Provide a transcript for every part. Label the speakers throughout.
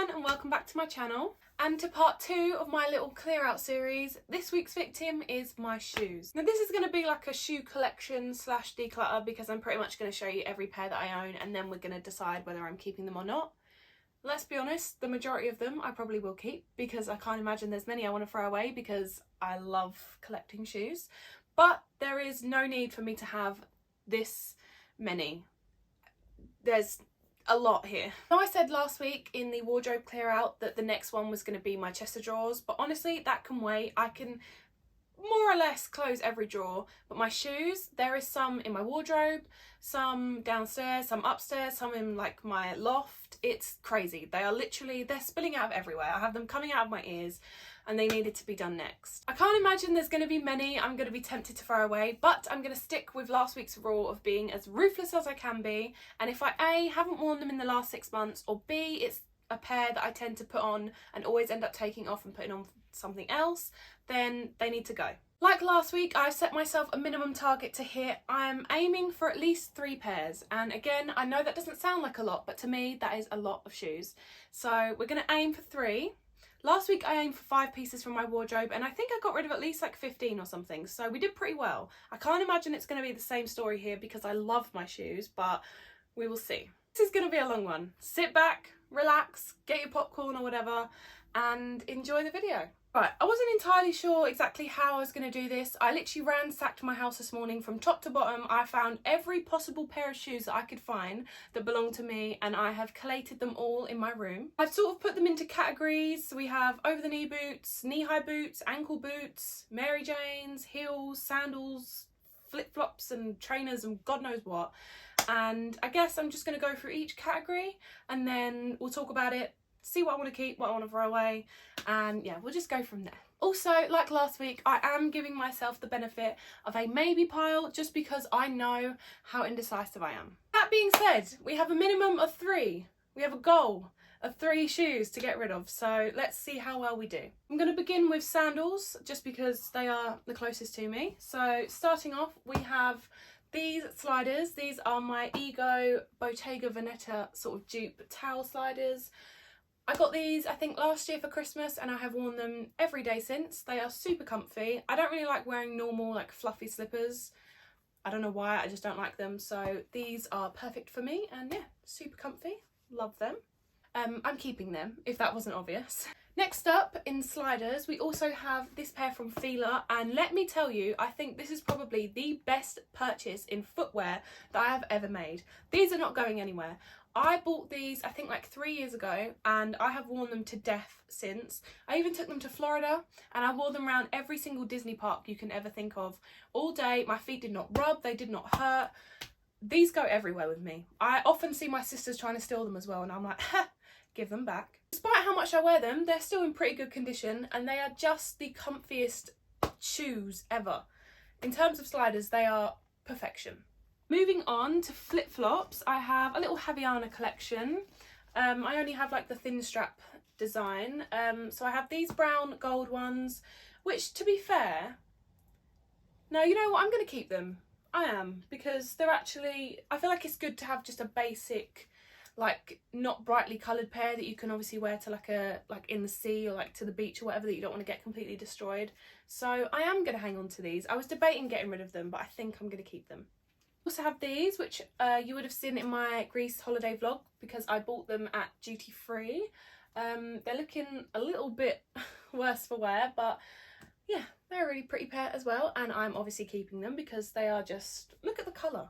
Speaker 1: everyone and welcome back to my channel and to part 2 of my little clear out series. This week's victim is my shoes. Now this is going to be like a shoe collection slash declutter because I'm pretty much going to show you every pair that I own and then we're going to decide whether I'm keeping them or not. Let's be honest, the majority of them I probably will keep because I can't imagine there's many I want to throw away because I love collecting shoes. But there is no need for me to have this many. There's a lot here. Now I said last week in the wardrobe clear out that the next one was going to be my chest of drawers, but honestly that can wait. I can more or less close every drawer, but my shoes, there is some in my wardrobe, some downstairs, some upstairs, some in like my loft. It's crazy. They are literally, they're spilling out of everywhere. I have them coming out of my ears and they needed to be done next. I can't imagine there's going to be many I'm going to be tempted to throw away, but I'm going to stick with last week's rule of being as ruthless as I can be, and if I A, haven't worn them in the last 6 months, or B, it's a pair that I tend to put on and always end up taking off and putting on something else, then they need to go. Like last week, I set myself a minimum target to hit. I'm aiming for at least 3 pairs, and again, I know that doesn't sound like a lot, but to me that is a lot of shoes. So we're going to aim for 3. Last week I aimed for 5 pieces from my wardrobe and I think I got rid of at least like 15 or something, so we did pretty well. I can't imagine it's going to be the same story here because I love my shoes, but we will see. This is going to be a long one. Sit back, relax, get your popcorn or whatever and enjoy the video. Right, I wasn't entirely sure exactly how I was going to do this. I literally ransacked my house this morning from top to bottom. I found every possible pair of shoes that I could find that belonged to me and I have collated them all in my room. I've sort of put them into categories. So we have over-the-knee boots, knee-high boots, ankle boots, Mary Janes, heels, sandals, flip-flops and trainers and God knows what. And I guess I'm just going to go through each category and then we'll talk about it, see what I want to keep, what I want to throw away, and yeah, we'll just go from there. Also, like last week, I am giving myself the benefit of a maybe pile just because I know how indecisive I am. That being said, we have a minimum of 3. We have a goal of 3 shoes to get rid of, so let's see how well we do. I'm going to begin with sandals just because they are the closest to me. So starting off, we have these sliders. These are my Ego Bottega Veneta sort of dupe towel sliders. I got these I think last year for Christmas and I have worn them every day since. They are super comfy. I don't really like wearing normal like fluffy slippers. I don't know why, I just don't like them. So these are perfect for me and yeah, super comfy. Love them. I'm keeping them if that wasn't obvious. Next up in sliders we also have this pair from Fila, and let me tell you, I think this is probably the best purchase in footwear that I have ever made. These are not going anywhere. I bought these I think like 3 years ago and I have worn them to death since. I even took them to Florida and I wore them around every single Disney park you can ever think of. All day, my feet did not rub, they did not hurt. These go everywhere with me. I often see my sisters trying to steal them as well and I'm like, ha, give them back. Despite how much I wear them, they're still in pretty good condition and they are just the comfiest shoes ever. In terms of sliders, they are perfection. Moving on to flip-flops, I have a little Havaiana collection. I only have like the thin strap design. So I have these brown gold ones, which to be fair, no, you know what, I'm going to keep them. I am, because they're actually, I feel like it's good to have just a basic, like not brightly coloured pair that you can obviously wear to like in the sea or like to the beach or whatever that you don't want to get completely destroyed. So I am going to hang on to these. I was debating getting rid of them, but I think I'm going to keep them. Also have these, which you would have seen in my Greece holiday vlog because I bought them at duty free. They're looking a little bit worse for wear, but yeah, they're a really pretty pair as well, and I'm obviously keeping them because they are just, look at the colour,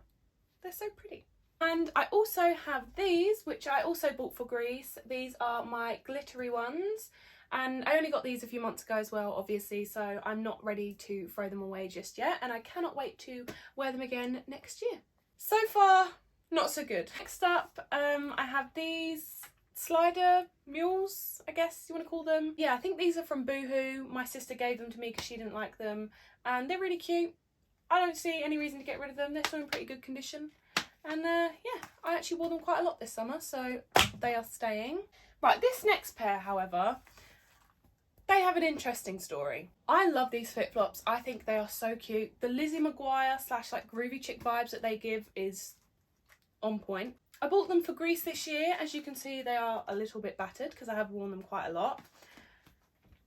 Speaker 1: they're so pretty. And I also have these, which I also bought for Greece. These are my glittery ones. And I only got these a few months ago as well, obviously, so I'm not ready to throw them away just yet, and I cannot wait to wear them again next year. So far, not so good. Next up, I have these slider mules, I guess you want to call them. Yeah, I think these are from Boohoo. My sister gave them to me because she didn't like them, and they're really cute. I don't see any reason to get rid of them. They're still in pretty good condition. And yeah, I actually wore them quite a lot this summer, so they are staying. Right, this next pair, however, they have an interesting story. I love these flip-flops. I think they are so cute. The Lizzie McGuire / like groovy chick vibes that they give is on point. I bought them for Greece this year. As you can see, they are a little bit battered because I have worn them quite a lot.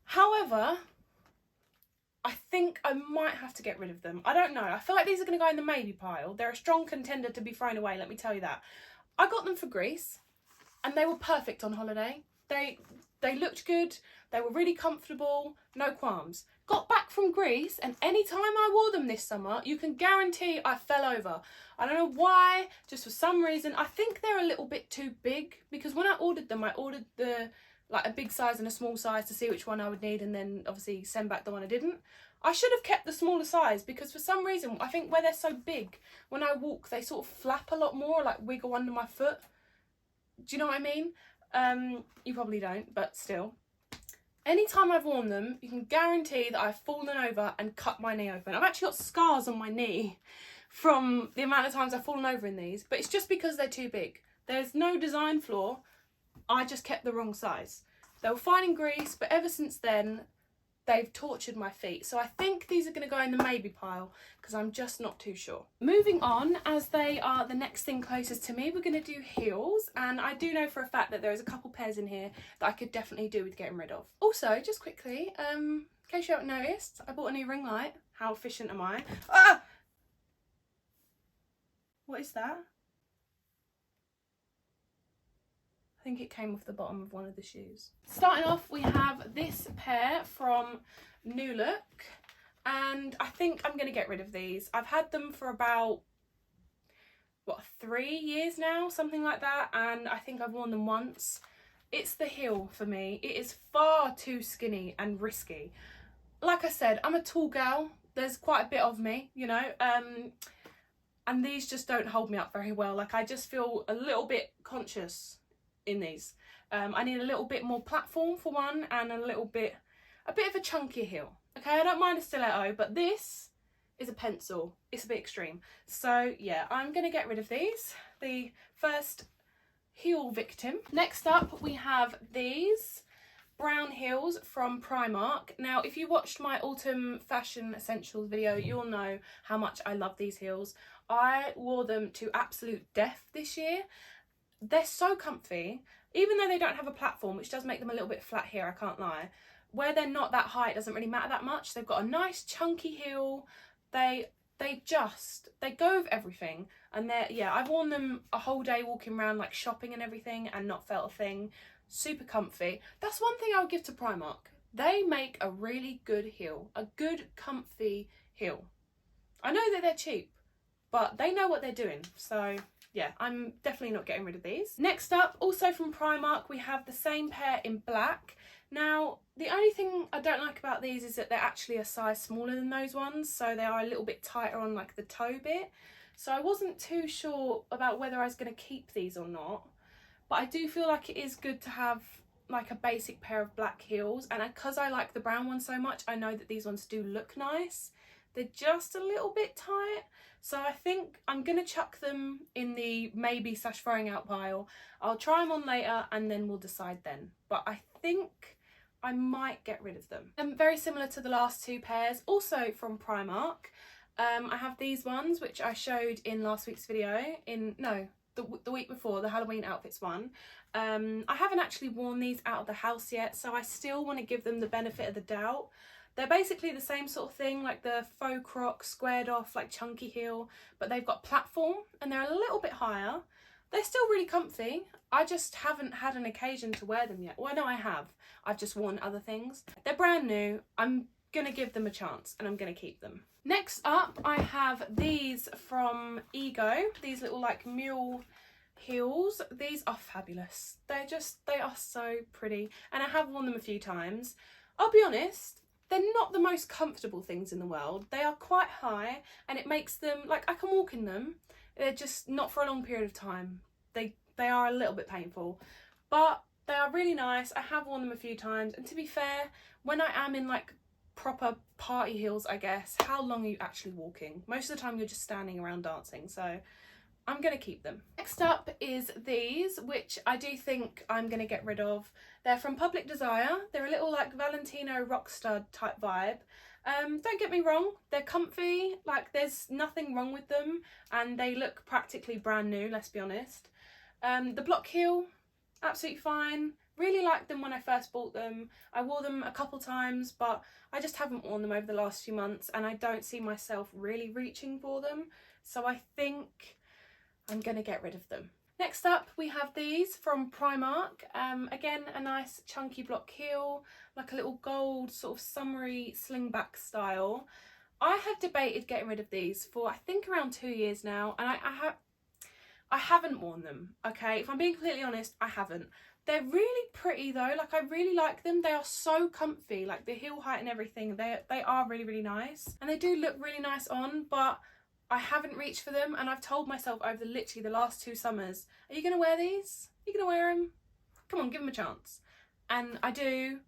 Speaker 1: However, I think I might have to get rid of them. I don't know. I feel like these are going to go in the maybe pile. They're a strong contender to be thrown away, let me tell you that. I got them for Greece and they were perfect on holiday. They looked good. They were really comfortable. No qualms. Got back from Greece and any time I wore them this summer, you can guarantee I fell over. I don't know why, just for some reason. I think they're a little bit too big because when I ordered them, I ordered a big size and a small size to see which one I would need and then obviously send back the one I didn't. I should have kept the smaller size because for some reason, I think where they're so big, when I walk, they sort of flap a lot more, like wiggle under my foot. Do you know what I mean? You probably don't, but still. Anytime I've worn them, you can guarantee that I've fallen over and cut my knee open. I've actually got scars on my knee from the amount of times I've fallen over in these, but it's just because they're too big. There's no design flaw. I just kept the wrong size. They were fine in Greece, but ever since then, they've tortured my feet. So I think these are going to go in the maybe pile because I'm just not too sure. Moving on, as they are the next thing closest to me, we're going to do heels. And I do know for a fact that there is a couple pairs in here that I could definitely do with getting rid of. Also, just quickly, in case you haven't noticed, I bought a new ring light. How efficient am I? Ah! What is that? I think it came off the bottom of one of the shoes. Starting off, we have this pair from New Look, and I think I'm going to get rid of these. I've had them for about, what, 3 years now, something like that, and I think I've worn them once. It's the heel for me. It is far too skinny and risky. Like I said, I'm a tall girl. There's quite a bit of me, you know, and these just don't hold me up very well. Like, I just feel a little bit conscious in these. I need a little bit more platform for one, and a bit of a chunkier heel. Okay, I don't mind a stiletto, but this is a pencil. It's a bit extreme. So yeah, I'm gonna get rid of these. The first heel victim. Next up, we have these brown heels from Primark. Now, if you watched my autumn fashion essentials video, you'll know how much I love these heels. I wore them to absolute death this year. They're so comfy, even though they don't have a platform, which does make them a little bit flat here, I can't lie. Where they're not that high, it doesn't really matter that much. They've got a nice chunky heel. They go with everything. And yeah, I've worn them a whole day walking around, like shopping and everything, and not felt a thing. Super comfy. That's one thing I would give to Primark. They make a really good heel, a good comfy heel. I know that they're cheap, but they know what they're doing. So yeah, I'm definitely not getting rid of these. Next up, also from Primark, we have the same pair in black. Now, the only thing I don't like about these is that they're actually a size smaller than those ones, so they are a little bit tighter on like the toe bit. So I wasn't too sure about whether I was going to keep these or not, but I do feel like it is good to have like a basic pair of black heels, and because I like the brown ones so much, I know that these ones do look nice. They're just a little bit tight, so I think I'm going to chuck them in the maybe / throwing out pile. I'll try them on later and then we'll decide then, but I think I might get rid of them. Very similar to the last two pairs, also from Primark. I have these ones, which I showed in last week's video, the week before, the Halloween outfits one. I haven't actually worn these out of the house yet, so I still want to give them the benefit of the doubt. They're basically the same sort of thing, like the faux croc, squared off, like chunky heel, but they've got platform and they're a little bit higher. They're still really comfy. I just haven't had an occasion to wear them yet. Well, no, I have. I've just worn other things. They're brand new. I'm gonna give them a chance and I'm gonna keep them. Next up, I have these from Ego. These little like mule heels. These are fabulous. They are so pretty, and I have worn them a few times. I'll be honest, they're not the most comfortable things in the world. They are quite high and it makes them, like, I can walk in them. They're just not for a long period of time. They are a little bit painful, but they are really nice. I have worn them a few times, and to be fair, when I am in like proper party heels, I guess, how long are you actually walking? Most of the time you're just standing around dancing, so I'm gonna keep them. Next up is these, which I do think I'm gonna get rid of. They're from Public Desire. They're a little like Valentino rock stud type vibe. Don't get me wrong, they're comfy, like there's nothing wrong with them, and they look practically brand new, let's be honest. The block heel, absolutely fine. Really liked them when I first bought them. I wore them a couple times, but I just haven't worn them over the last few months, and I don't see myself really reaching for them. So I think I'm gonna get rid of them. Next up, we have these from Primark. Again, a nice chunky block heel, like a little gold sort of summery slingback style. I have debated getting rid of these for I think around 2 years now, and I haven't worn them, okay? If I'm being completely honest, I haven't. They're really pretty though, like I really like them. They are so comfy, like the heel height and everything, they are really, really nice. And they do look really nice on, but I haven't reached for them, and I've told myself over literally the last 2 summers, are you gonna wear these? Are you gonna wear them? Come on, give them a chance. And I do,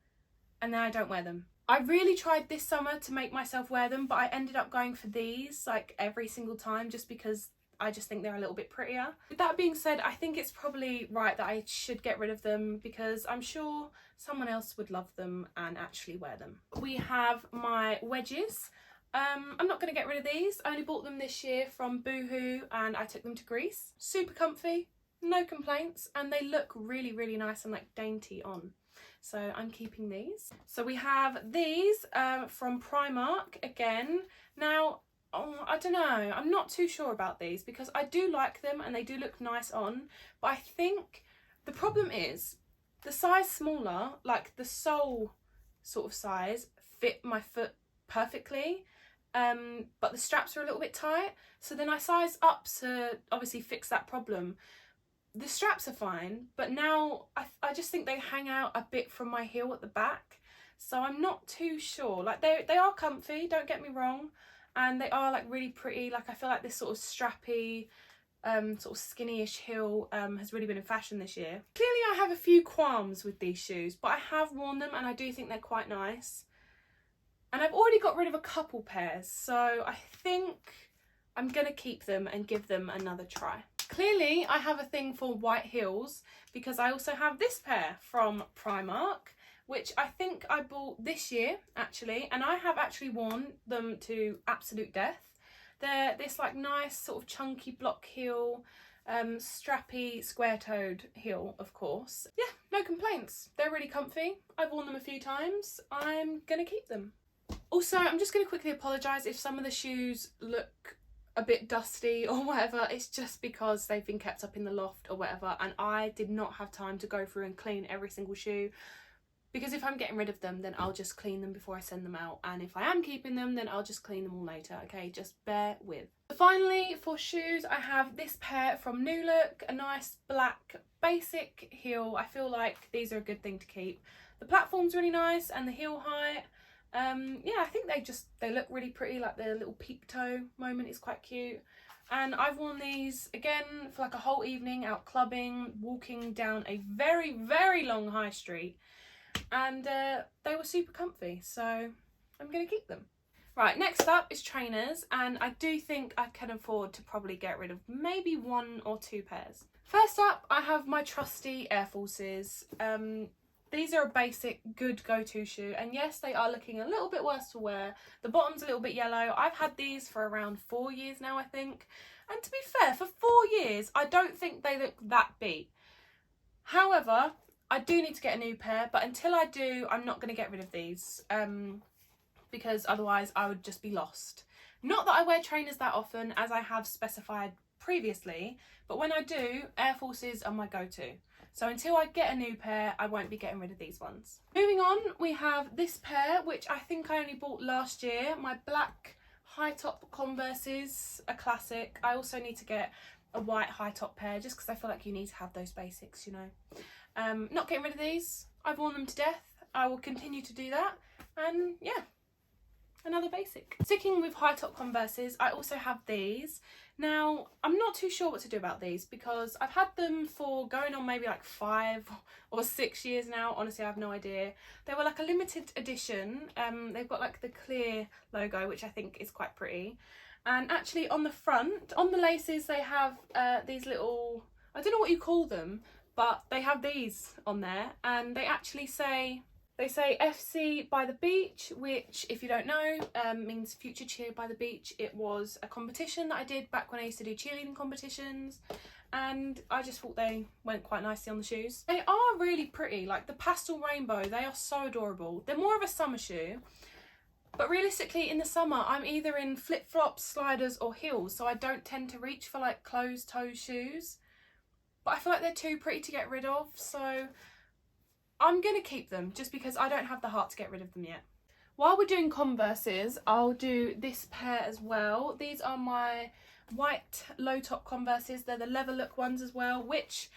Speaker 1: and then I don't wear them. I really tried this summer to make myself wear them, but I ended up going for these like every single time just because I just think they're a little bit prettier. With that being said, I think it's probably right that I should get rid of them because I'm sure someone else would love them and actually wear them. We have my wedges. I'm not going to get rid of these. I only bought them this year from Boohoo and I took them to Greece. Super comfy, no complaints, and they look really, really nice and like dainty on. So I'm keeping these. So we have these from Primark again. Now, I don't know, I'm not too sure about these because I do like them and they do look nice on, but I think the problem is the size smaller, like the sole sort of size, fit my foot perfectly, but the straps are a little bit tight, so then I size up to obviously fix that problem. The straps are fine, but now I just think they hang out a bit from my heel at the back, so I'm not too sure. Like they are comfy, don't get me wrong, and they are like really pretty. Like I feel like this sort of strappy, sort of skinny-ish heel has really been in fashion this year. Clearly I have a few qualms with these shoes, but I have worn them and I do think they're quite nice. And I've already got rid of a couple pairs, so I think I'm gonna keep them and give them another try. Clearly I have a thing for white heels because I also have this pair from Primark, which I think I bought this year actually, and I have actually worn them to absolute death. They're this like nice sort of chunky block heel, strappy square-toed heel, of course. Yeah, no complaints. They're really comfy. I've worn them a few times. I'm gonna keep them. Also, I'm just gonna quickly apologise if some of the shoes look a bit dusty or whatever. It's just because they've been kept up in the loft or whatever, and I did not have time to go through and clean every single shoe. Because if I'm getting rid of them, then I'll just clean them before I send them out. And if I am keeping them, then I'll just clean them all later, okay? Just bear with. Finally, for shoes, I have this pair from New Look, a nice black basic heel. I feel like these are a good thing to keep. The platform's really nice and the heel height. Yeah, I think they look really pretty, like the little peep toe moment is quite cute. And I've worn these again for like a whole evening out clubbing, walking down a very, very long high street. And they were super comfy, so I'm going to keep them. Right, next up is trainers, and I do think I can afford to probably get rid of maybe 1 or 2 pairs. First up, I have my trusty Air Forces. These are a basic, good go-to shoe, and yes, they are looking a little bit worse to wear. The bottom's a little bit yellow. I've had these for around 4 years now, I think. And to be fair, for 4 years, I don't think they look that beat. However, I do need to get a new pair, but until I do, I'm not going to get rid of these because otherwise I would just be lost. Not that I wear trainers that often, as I have specified previously, but when I do, Air Forces are my go-to. So until I get a new pair, I won't be getting rid of these ones. Moving on, we have this pair, which I think I only bought last year. My black high-top Converses, a classic. I also need to get a white high-top pair just because I feel like you need to have those basics, you know. Not getting rid of these. I've worn them to death. I will continue to do that. And yeah, another basic. Sticking with high top Converses, I also have these. Now, I'm not too sure what to do about these because I've had them for going on maybe like 5 or 6 years now. Honestly, I have no idea. They were like a limited edition. They've got like the clear logo, which I think is quite pretty. And actually on the front, on the laces, they have these little, I don't know what you call them, but they have these on there, and they actually say, FC by the beach, which if you don't know means future cheer by the beach. It was a competition that I did back when I used to do cheerleading competitions, and I just thought they went quite nicely on the shoes. They are really pretty, like the pastel rainbow, they are so adorable. They're more of a summer shoe, but realistically in the summer I'm either in flip-flops, sliders or heels, so I don't tend to reach for like closed-toe shoes. But I feel like they're too pretty to get rid of, so I'm gonna keep them just because I don't have the heart to get rid of them yet. While we're doing Converses, I'll do this pair as well. These are my white low top Converses. They're the leather look ones as well, which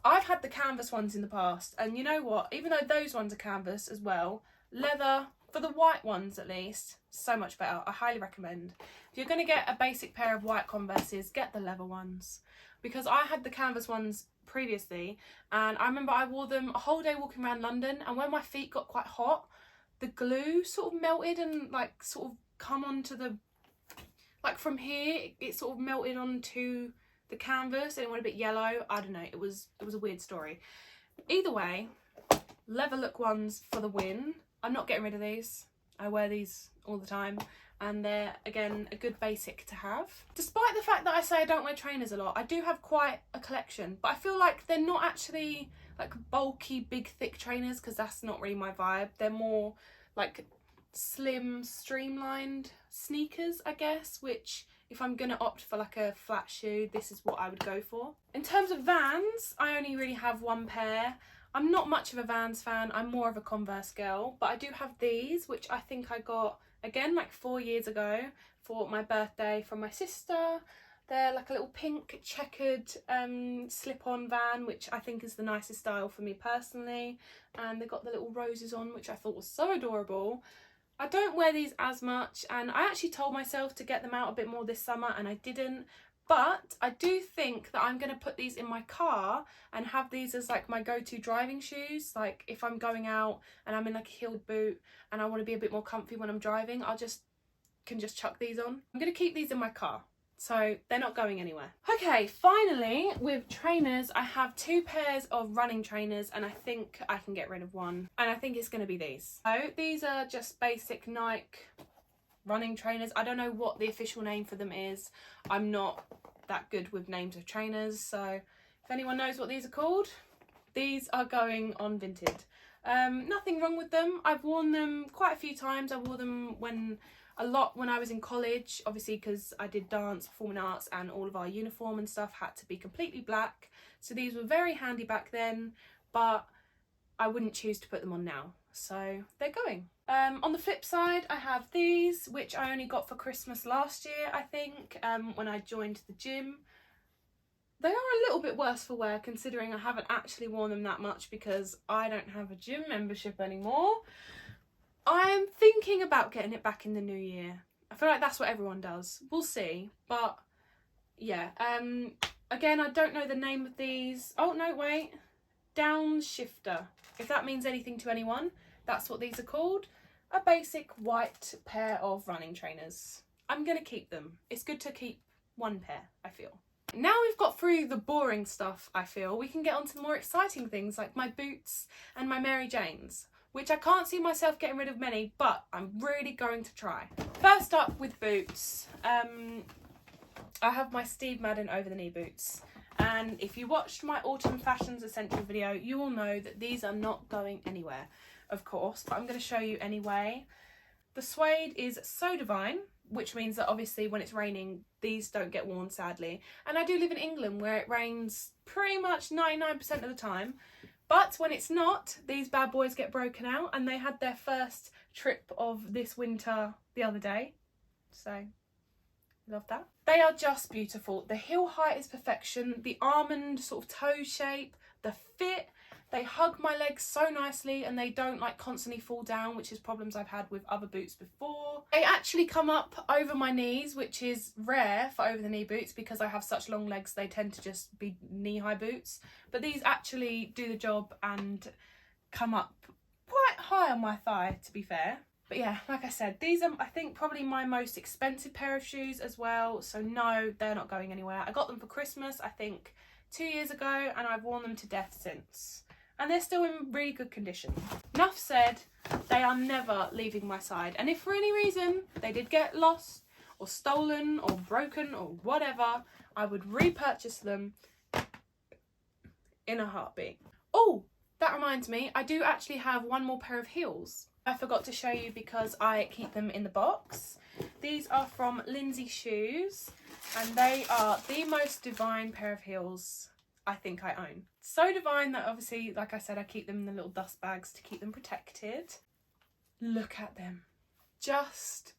Speaker 1: I've had the canvas ones in the past, and you know what, even though those ones are canvas as well, leather, for the white ones at least, so much better. I highly recommend. If you're going to get a basic pair of white Converses, get the leather ones, because I had the canvas ones previously, and I remember I wore them a whole day walking around London, and when my feet got quite hot, the glue sort of melted and like sort of come onto the, like from here it sort of melted onto the canvas and it went a bit yellow. I don't know, it was a weird story. Either way, leather look ones for the win. I'm not getting rid of these. I wear these all the time, and they're again a good basic to have. Despite the fact that I say I don't wear trainers a lot, I do have quite a collection, but I feel like they're not actually like bulky big thick trainers, because that's not really my vibe. They're more like slim streamlined sneakers, I guess, which if I'm gonna opt for like a flat shoe, this is what I would go for. In terms of Vans, I only really have one pair. I'm not much of a Vans fan, I'm more of a Converse girl, but I do have these, which I think I got again like 4 years ago for my birthday from my sister. They're like a little pink checkered slip-on Van, which I think is the nicest style for me personally, and they got the little roses on, which I thought was so adorable. I don't wear these as much, and I actually told myself to get them out a bit more this summer and I didn't, but I do think that I'm going to put these in my car and have these as like my go-to driving shoes. Like if I'm going out and I'm in like a heeled boot and I want to be a bit more comfy when I'm driving, can just chuck these on. I'm going to keep these in my car, so they're not going anywhere. Okay, finally with trainers, I have 2 pairs of running trainers, and I think I can get rid of one, and I think it's going to be these. So these are just basic Nike running trainers. I don't know what the official name for them is. I'm not that good with names of trainers, so if anyone knows what these are called, these are going on Vinted. Nothing wrong with them. I've worn them quite a few times. I wore them a lot when I was in college, obviously because I did dance, performing arts, and all of our uniform and stuff had to be completely black. So these were very handy back then, but I wouldn't choose to put them on now. So they're going. On the flip side, I have these, which I only got for Christmas last year, I think, when I joined the gym. They are a little bit worse for wear, considering I haven't actually worn them that much because I don't have a gym membership anymore. I'm thinking about getting it back in the new year. I feel like that's what everyone does. We'll see. But yeah, again, I don't know the name of these. Oh, no, wait. Downshifter. If that means anything to anyone, that's what these are called. A basic white pair of running trainers. I'm going to keep them. It's good to keep one pair, I feel. Now we've got through the boring stuff, I feel, we can get on to the more exciting things like my boots and my Mary Janes, which I can't see myself getting rid of many, but I'm really going to try. First up with boots, I have my Steve Madden over-the-knee boots. And if you watched my Autumn Fashions Essential video, you will know that these are not going anywhere, of course, but I'm going to show you anyway. The suede is so divine, which means that obviously when it's raining, these don't get worn, sadly. And I do live in England where it rains pretty much 99% of the time. But when it's not, these bad boys get broken out, and they had their first trip of this winter the other day. So, love that. They are just beautiful. The heel height is perfection. The almond sort of toe shape, the fit. They hug my legs so nicely and they don't like constantly fall down, which is problems I've had with other boots before. They actually come up over my knees, which is rare for over the knee boots because I have such long legs, they tend to just be knee-high boots. But these actually do the job and come up quite high on my thigh, to be fair. But yeah, like I said, these are, I think, probably my most expensive pair of shoes as well. So no, they're not going anywhere. I got them for Christmas, I think, 2 years ago, and I've worn them to death since. And they're still in really good condition. Enough said, they are never leaving my side. And if for any reason they did get lost or stolen or broken or whatever, I would repurchase them in a heartbeat. Oh, that reminds me, I do actually have one more pair of heels. I forgot to show you because I keep them in the box. These are from Lindsay Shoes, and they are the most divine pair of heels I think I own. So divine that obviously, like I said, I keep them in the little dust bags to keep them protected. Look at them. Just,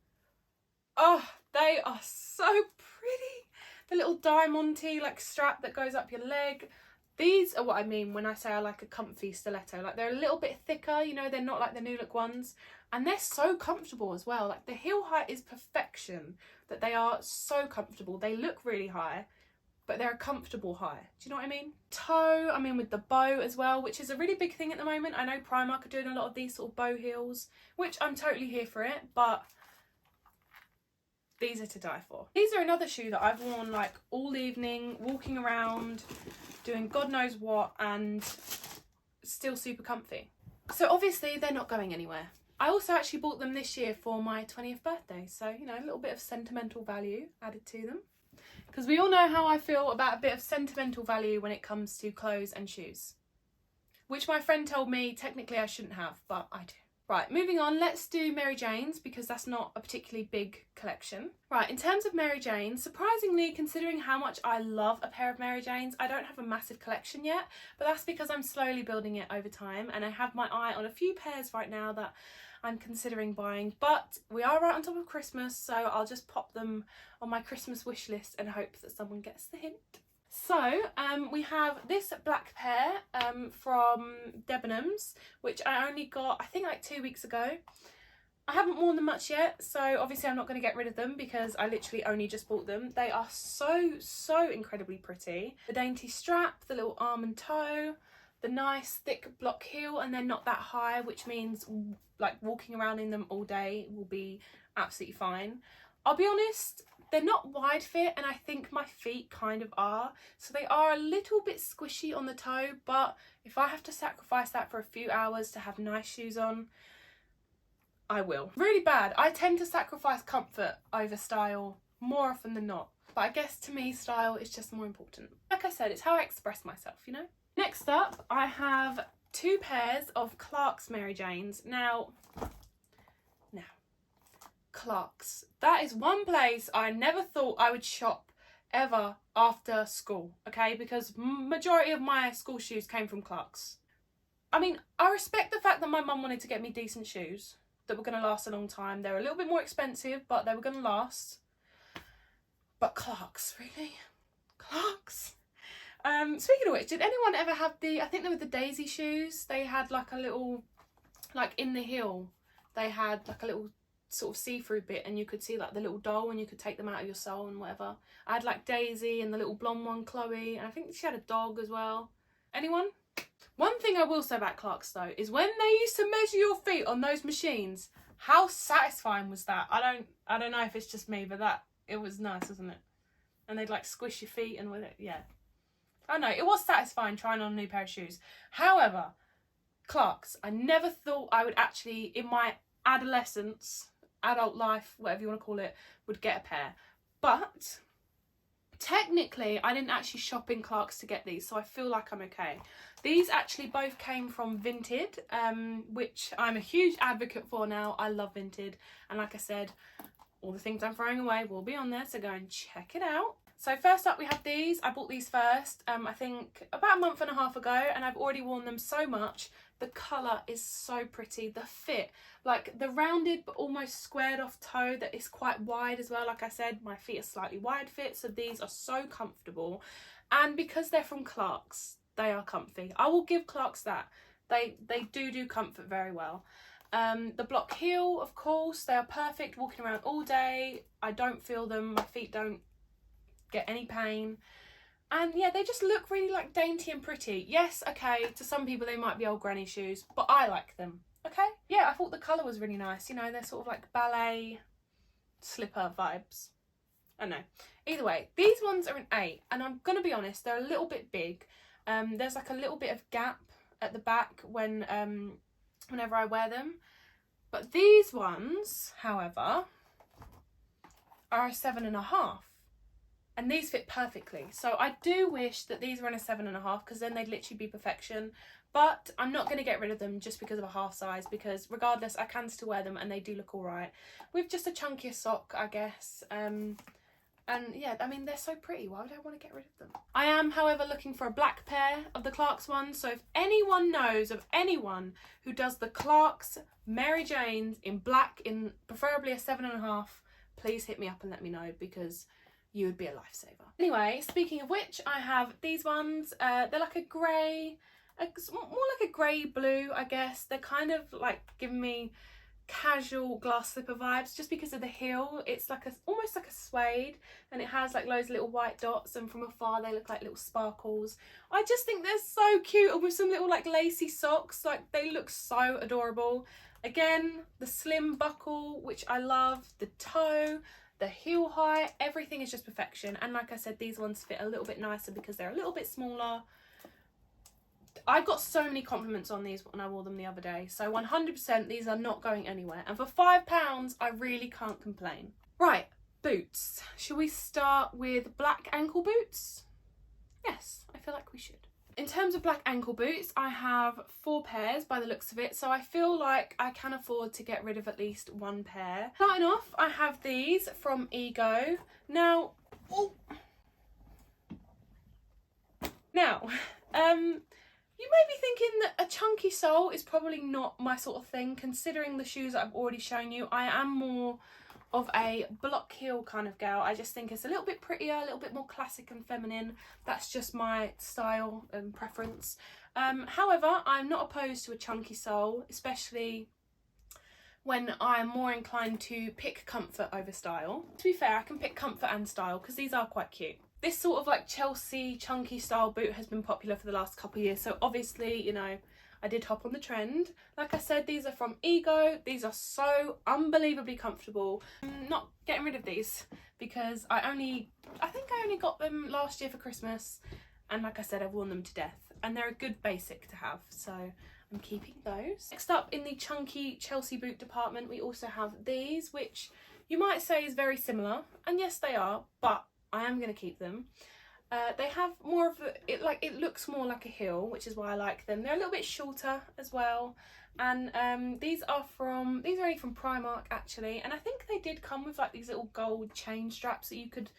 Speaker 1: oh, they are so pretty. The little diamond-y like strap that goes up your leg. These are what I mean when I say I like a comfy stiletto. Like, they're a little bit thicker, you know, they're not like the New Look ones. And they're so comfortable as well. Like, the heel height is perfection, that they are so comfortable. They look really high, but they're a comfortable high. Do you know what I mean? Toe, I mean with the bow as well, which is a really big thing at the moment. I know Primark are doing a lot of these sort of bow heels, which I'm totally here for it, but these are to die for. These are another shoe that I've worn like all evening, walking around, doing God knows what, and still super comfy. So obviously they're not going anywhere. I also actually bought them this year for my 20th birthday, so you know, a little bit of sentimental value added to them, because we all know how I feel about a bit of sentimental value when it comes to clothes and shoes, which my friend told me technically I shouldn't have, but I do. Right, moving on, let's do Mary Jane's, because that's not a particularly big collection. Right, in terms of Mary Jane's, surprisingly, considering how much I love a pair of Mary Jane's, I don't have a massive collection yet, but that's because I'm slowly building it over time, and I have my eye on a few pairs right now that I'm considering buying, but we are right on top of Christmas, so I'll just pop them on my Christmas wish list and hope that someone gets the hint. So we have this black pair from Debenhams, which I only got, I think, like 2 weeks ago. I haven't worn them much yet, so obviously I'm not going to get rid of them because I literally only just bought them. They are so incredibly pretty. The dainty strap, the little arm and toe, the nice thick block heel, and they're not that high, which means like walking around in them all day will be absolutely fine. I'll be honest, they're not wide fit, and I think my feet kind of are, so they are a little bit squishy on the toe, but if I have to sacrifice that for a few hours to have nice shoes on, I will. Really bad. I tend to sacrifice comfort over style more often than not, but I guess to me style is just more important. Like I said, it's how I express myself, you know? Next up, I have 2 pairs of Clarks Mary Janes. Now, Clarks. That is one place I never thought I would shop ever after school, okay? Because majority of my school shoes came from Clarks. I mean, I respect the fact that my mum wanted to get me decent shoes that were going to last a long time. They're a little bit more expensive, but they were going to last. But Clarks, really? Clarks? Speaking of which, did anyone ever have the, I think they were the Daisy shoes? They had like a little, like in the heel, they had like a little sort of see-through bit, and you could see like the little doll, and you could take them out of your sole and whatever. I had like Daisy and the little blonde one, Chloe, and I think she had a dog as well. Anyone? One thing I will say about Clarks though is when they used to measure your feet on those machines, how satisfying was that? I don't know if it's just me, but it was nice, wasn't it? And they'd like squish your feet and with it, yeah. I know, it was satisfying trying on a new pair of shoes. However, Clarks, I never thought I would actually, in my adolescence, adult life, whatever you want to call it, would get a pair. But technically I didn't actually shop in Clarks to get these, so I feel like I'm okay. These actually both came from Vinted, which I'm a huge advocate for now. I love Vinted, and like I said, all the things I'm throwing away will be on there, so go and check it out. So first up we have these. I bought these first, I think about a month and a half ago, and I've already worn them so much. The colour is so pretty. The fit, like the rounded but almost squared off toe that is quite wide as well. Like I said, my feet are slightly wide fit, so these are so comfortable. And because they're from Clarks, they are comfy. I will give Clarks that. They do comfort very well. The block heel, of course, they are perfect walking around all day. I don't feel them. My feet don't get any pain. And yeah, they just look really like dainty and pretty. Yes, okay, to some people they might be old granny shoes, but I like them, okay? Yeah, I thought the colour was really nice. You know, they're sort of like ballet slipper vibes. I don't know. Either way, these ones are an 8, and I'm going to be honest, they're a little bit big. There's like a little bit of gap at the back when whenever I wear them. But these ones, however, are a 7.5. and these fit perfectly. So I do wish that these were in a 7.5, because then they'd literally be perfection. But I'm not going to get rid of them just because of a half size, because regardless, I can still wear them and they do look alright. With just a chunkier sock, I guess. And yeah, I mean, they're so pretty. Why would I want to get rid of them? I am, however, looking for a black pair of the Clarks ones. So if anyone knows of anyone who does the Clarks Mary Janes in black, in preferably a 7.5, please hit me up and let me know, because you would be a lifesaver. Anyway, speaking of which, I have these ones. They're like a grey, more like a grey blue, I guess. They're kind of like giving me casual glass slipper vibes, just because of the heel. It's like almost like a suede, and it has like loads of little white dots, and from afar they look like little sparkles. I just think they're so cute, and with some little like lacy socks, like they look so adorable. Again, the slim buckle, which I love, the toe, the heel height, everything is just perfection. And like I said, these ones fit a little bit nicer because they're a little bit smaller. I got so many compliments on these when I wore them the other day, so 100% these are not going anywhere, and for £5 I really can't complain. Right, boots. Should we start with black ankle boots? Yes, I feel like we should. In terms of black ankle boots, I have 4 pairs by the looks of it, so I feel like I can afford to get rid of at least 1 pair. Starting off, I have these from Ego. Now, you may be thinking that a chunky sole is probably not my sort of thing, considering the shoes that I've already shown you. I am more of a block heel kind of gal. I just think it's a little bit prettier, a little bit more classic and feminine. That's just my style and preference. However, I'm not opposed to a chunky sole, especially when I'm more inclined to pick comfort over style. To be fair, I can pick comfort and style because these are quite cute. This sort of like Chelsea chunky style boot has been popular for the last couple of years, so obviously, you know, I did hop on the trend. Like I said, these are from Ego. These are so unbelievably comfortable. I'm not getting rid of these because I think I only got them last year for Christmas, and like I said, I've worn them to death, and they're a good basic to have, so I'm keeping those. Next up, in the chunky Chelsea boot department, we also have these, which you might say is very similar, and yes they are, but I am going to keep them. They have more of it looks more like a heel, which is why I like them. They're a little bit shorter as well, and these are only from Primark actually, and I think they did come with like these little gold chain straps that you could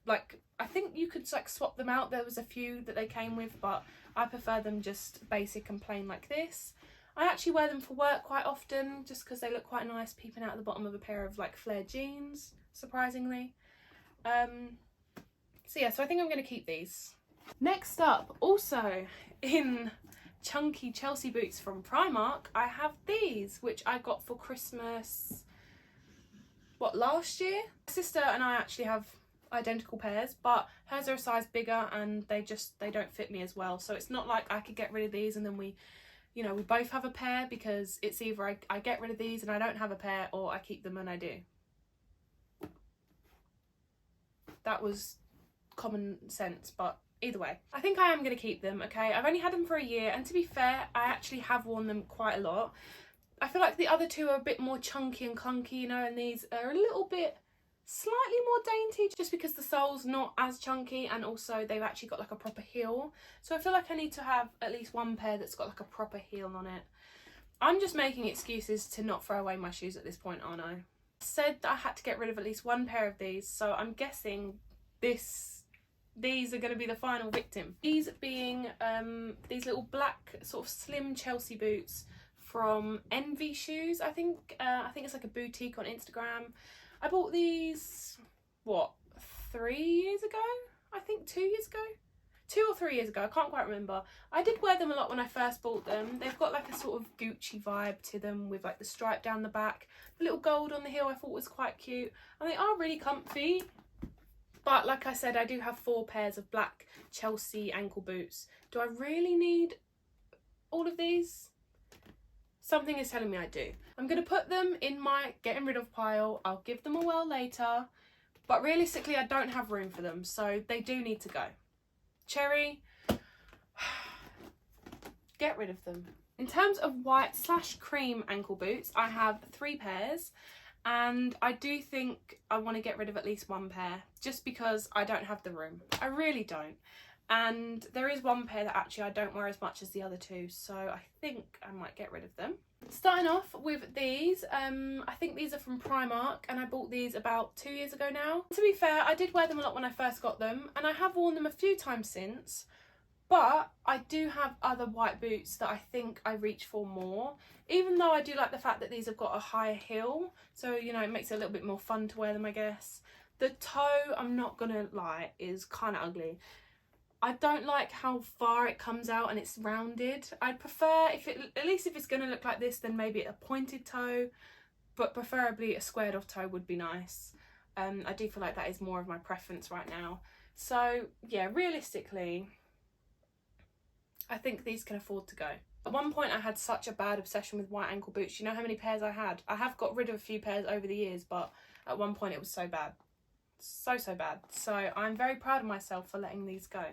Speaker 1: I think you could like swap them out. There was a few that they came with, but I prefer them just basic and plain like this. I actually wear them for work quite often just because they look quite nice peeping out the bottom of a pair of like flared jeans, surprisingly. So yeah, so I think I'm going to keep these. Next up, also in chunky Chelsea boots from Primark, I have these, which I got for Christmas, last year? My sister and I actually have identical pairs, but hers are a size bigger and they don't fit me as well. So it's not like I could get rid of these and then we both have a pair, because it's either I get rid of these and I don't have a pair, or I keep them and I do. That was common sense, but either way, I think I am going to keep them, okay? I've only had them for a year, and to be fair, I actually have worn them quite a lot. I feel like the other two are a bit more chunky and clunky, you know, and these are a little bit slightly more dainty, just because the sole's not as chunky, and also they've actually got like a proper heel. So I feel like I need to have at least 1 pair that's got like a proper heel on it. I'm just making excuses to not throw away my shoes at this point, aren't I? I said that I had to get rid of at least 1 pair of these, so I'm guessing these are going to be the final victim. These being these little black sort of slim Chelsea boots from Envy Shoes. I think it's like a boutique on Instagram. I bought these 3 years ago? I think 2 years ago? 2 or 3 years ago, I can't quite remember. I did wear them a lot when I first bought them. They've got like a sort of Gucci vibe to them, with like the stripe down the back. The little gold on the heel I thought was quite cute, and they are really comfy. But like I said, I do have 4 pairs of black Chelsea ankle boots. Do I really need all of these? Something is telling me I do. I'm going to put them in my getting rid of pile. I'll give them a whirl later. But realistically, I don't have room for them, so they do need to go. Cherrie, get rid of them. In terms of white/cream ankle boots, I have 3 pairs. and I do think I want to get rid of at least one pair just because I don't have the room. I really don't. And there is one pair that actually I don't wear as much as the other two, so I think I might get rid of them. Starting off with these, I think these are from Primark, and I bought these about 2 years ago now. To be fair, I did wear them a lot when I first got them, and I have worn them a few times since, but I do have other white boots that I think I reach for more, even though I do like the fact that these have got a higher heel, so you know, it makes it a little bit more fun to wear them, I guess. The toe, I'm not gonna lie, is kind of ugly. I don't like how far it comes out and it's rounded. I'd prefer, at least if it's going to look like this, then maybe a pointed toe, but preferably a squared off toe would be nice. I do feel like that is more of my preference right now. So yeah, realistically, I think these can afford to go. At one point I had such a bad obsession with white ankle boots. You know how many pairs I had? I have got rid of a few pairs over the years, but at one point it was so bad. So bad. So I'm very proud of myself for letting these go.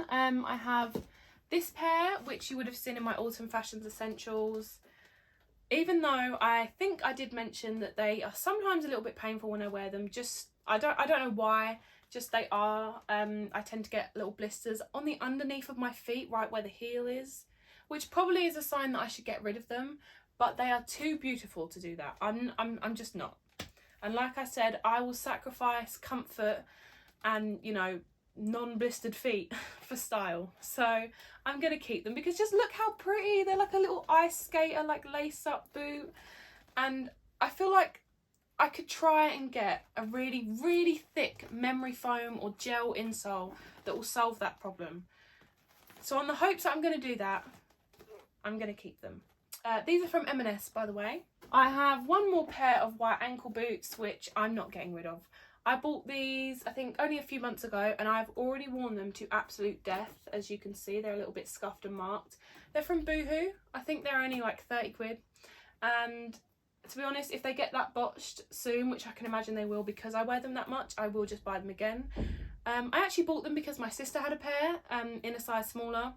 Speaker 1: I have this pair, which you would have seen in my Autumn Fashions Essentials. Even though I think I did mention that they are sometimes a little bit painful when I wear them, just I don't know why, just they are. I tend to get little blisters on the underneath of my feet, right where the heel is, which probably is a sign that I should get rid of them, but they are too beautiful to do that. I'm just not. And like I said, I will sacrifice comfort and, you know, non-blistered feet for style. So I'm going to keep them because just look how pretty. They're like a little ice skater, like lace-up boot. And I feel like I could try and get a really, really thick memory foam or gel insole that will solve that problem. So on the hopes that I'm going to do that, I'm going to keep them. These are from M&S, by the way. I have one more pair of white ankle boots, which I'm not getting rid of. I bought these, I think, only a few months ago, and I've already worn them to absolute death. As you can see, they're a little bit scuffed and marked. They're from Boohoo. I think they're only like 30 quid. And to be honest, if they get that botched soon, which I can imagine they will because I wear them that much, I will just buy them again. I actually bought them because my sister had a pair in a size smaller,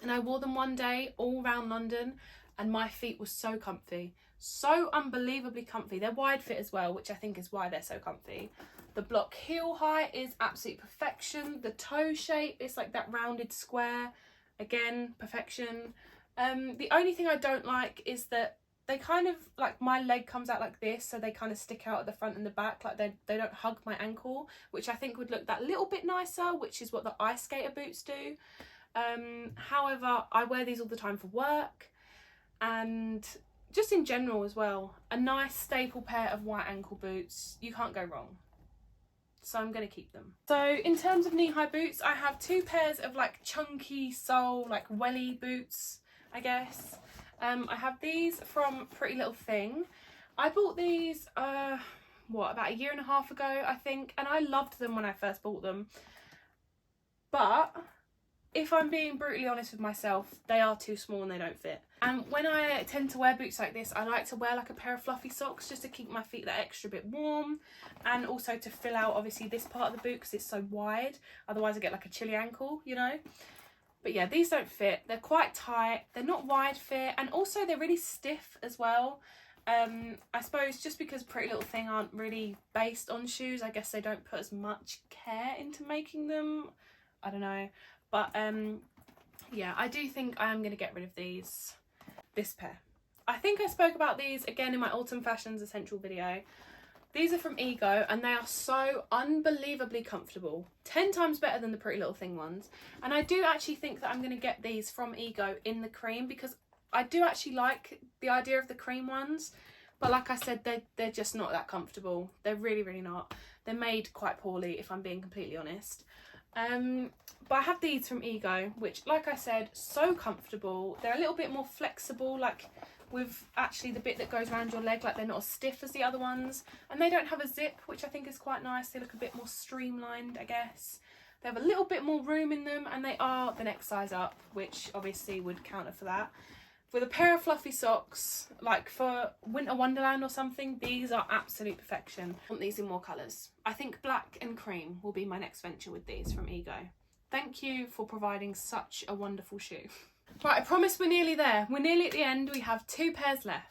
Speaker 1: and I wore them one day all around London, and my feet were so comfy. So unbelievably comfy. They're wide fit as well, which I think is why they're so comfy. The block heel height is absolute perfection. The toe shape is like that rounded square. Again, perfection. The only thing I don't like is that they kind of, like, my leg comes out like this, so they kind of stick out at the front and the back, like they don't hug my ankle, which I think would look that little bit nicer, which is what the ice skater boots do. However, I wear these all the time for work, and just in general as well. A nice staple pair of white ankle boots, you can't go wrong. So I'm going to keep them. So in terms of knee-high boots, I have two pairs of like chunky sole, like welly boots, I guess. I have these from Pretty Little Thing. I bought these, about a year and a half ago, I think, and I loved them when I first bought them. But if I'm being brutally honest with myself, they are too small and they don't fit. And when I tend to wear boots like this, I like to wear like a pair of fluffy socks just to keep my feet that extra bit warm, and also to fill out obviously this part of the boot because it's so wide. Otherwise I get like a chilly ankle, you know. But yeah, these don't fit. They're quite tight. They're not wide fit, and also they're really stiff as well. I suppose just because Pretty Little Thing aren't really based on shoes, I guess they don't put as much care into making them. I don't know. But yeah, I do think I am going to get rid of this pair. I think I spoke about these again in my Autumn Fashions Essential video. These are from Ego, and they are so unbelievably comfortable. 10 times better than the Pretty Little Thing ones. And I do actually think that I'm going to get these from Ego in the cream, because I do actually like the idea of the cream ones. But like I said, they're just not that comfortable. They're really, really not. They're made quite poorly, if I'm being completely honest. But I have these from Ego, which, like I said, so comfortable. They're a little bit more flexible, like with actually the bit that goes around your leg, like they're not as stiff as the other ones. And they don't have a zip, which I think is quite nice. They look a bit more streamlined, I guess. They have a little bit more room in them, and they are the next size up, which obviously would counter for that. With a pair of fluffy socks, like for Winter Wonderland or something, these are absolute perfection. I want these in more colours. I think black and cream will be my next venture with these from Ego. Thank you for providing such a wonderful shoe. Right, I promise we're nearly there. We're nearly at the end. We have 2 pairs left.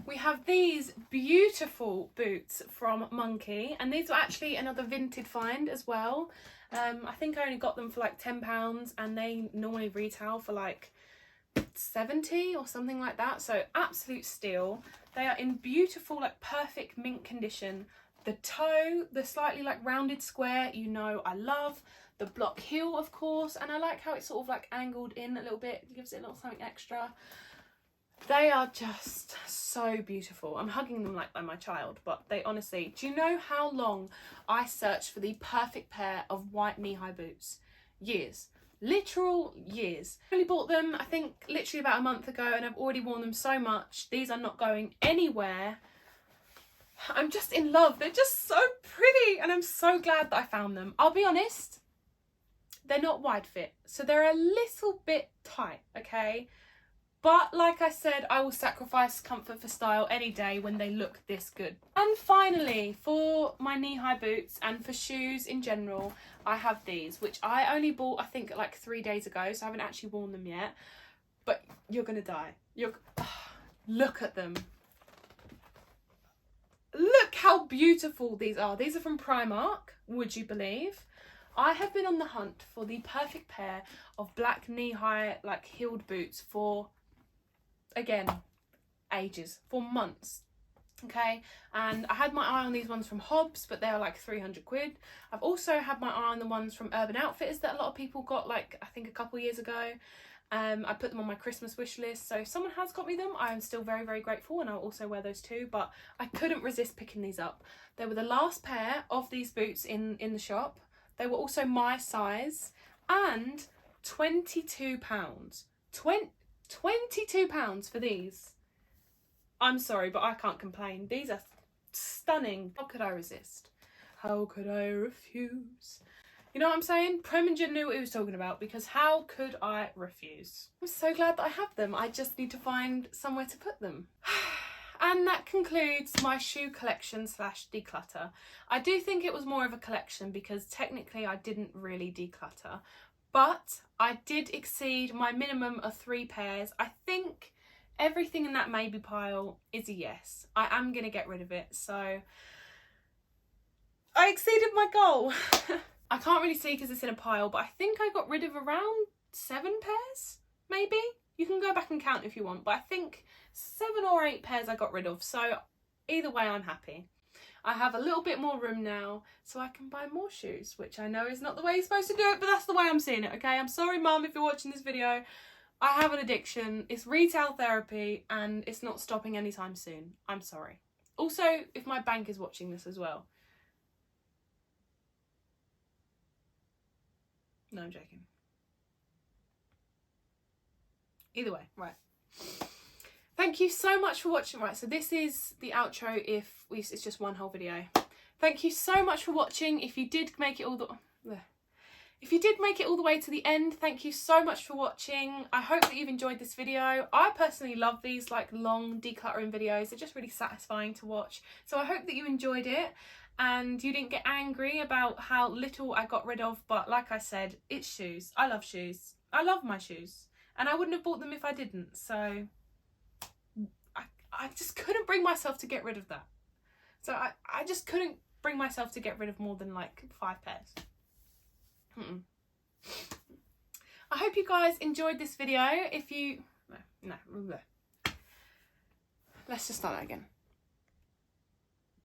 Speaker 1: We have these beautiful boots from Monkey, and these are actually another Vinted find as well. I think I only got them for like £10 and they normally retail for like 70 or something like that, so absolute steal. They are in beautiful, like perfect mint condition. The toe, the slightly like rounded square, you know I love. The block heel, of course, and I like how it's sort of like angled in a little bit. It gives it a little something extra. They are just so beautiful. I'm hugging them like I'm my child, but they honestly, do you know how long I searched for the perfect pair of white knee-high boots? Years. Literal years. I only bought them, I think, literally about a month ago, and I've already worn them so much. These are not going anywhere. I'm just in love. They're just so pretty, and I'm so glad that I found them. I'll be honest, they're not wide fit, so they're a little bit tight, okay? But like I said, I will sacrifice comfort for style any day when they look this good. And finally, for my knee-high boots and for shoes in general, I have these, which I only bought, I think, like 3 days ago, so I haven't actually worn them yet. But you're gonna die. Look at them. Look how beautiful these are. These are from Primark, would you believe? I have been on the hunt for the perfect pair of black knee-high, like heeled boots for, again, ages, for months, okay? And I had my eye on these ones from Hobbs, but they are like 300 quid. I've also had my eye on the ones from Urban Outfitters that a lot of people got, like, I think a couple years ago. I put them on my Christmas wish list, so if someone has got me them, I am still very, very grateful, and I'll also wear those too, but I couldn't resist picking these up. They were the last pair of these boots in the shop. They were also my size, and £22. £22 for these. I'm sorry, but I can't complain. These are stunning. How could I resist? How could I refuse? You know what I'm saying? Preminger knew what he was talking about, because how could I refuse? I'm so glad that I have them. I just need to find somewhere to put them. And that concludes my shoe collection slash declutter. I do think it was more of a collection because technically I didn't really declutter, but I did exceed my minimum of 3 pairs. I think everything in that maybe pile is a yes. I am going to get rid of it, so I exceeded my goal. I can't really see because it's in a pile, but I think I got rid of around 7 pairs, maybe? You can go back and count if you want, but I think 7 or 8 pairs I got rid of, so either way I'm happy. I have a little bit more room now, so I can buy more shoes, which I know is not the way you're supposed to do it, but that's the way I'm seeing it, okay? I'm sorry, Mum, if you're watching this video. I have an addiction, it's retail therapy, and it's not stopping anytime soon. I'm sorry. Also, if my bank is watching this as well. No, I'm joking. Either way, right. Thank you so much for watching. Right, so this is the outro if it's just one whole video. Thank you so much for watching. If you did make it all the way to the end, thank you so much for watching. I hope that you've enjoyed this video. I personally love these like long decluttering videos. They're just really satisfying to watch. So I hope that you enjoyed it and you didn't get angry about how little I got rid of. But like I said, it's shoes. I love shoes. I love my shoes. And I wouldn't have bought them if I didn't. So I just couldn't bring myself to get rid of that. So I just couldn't bring myself to get rid of more than like 5 pairs. I hope you guys enjoyed this video. If you... No. Let's just start that again.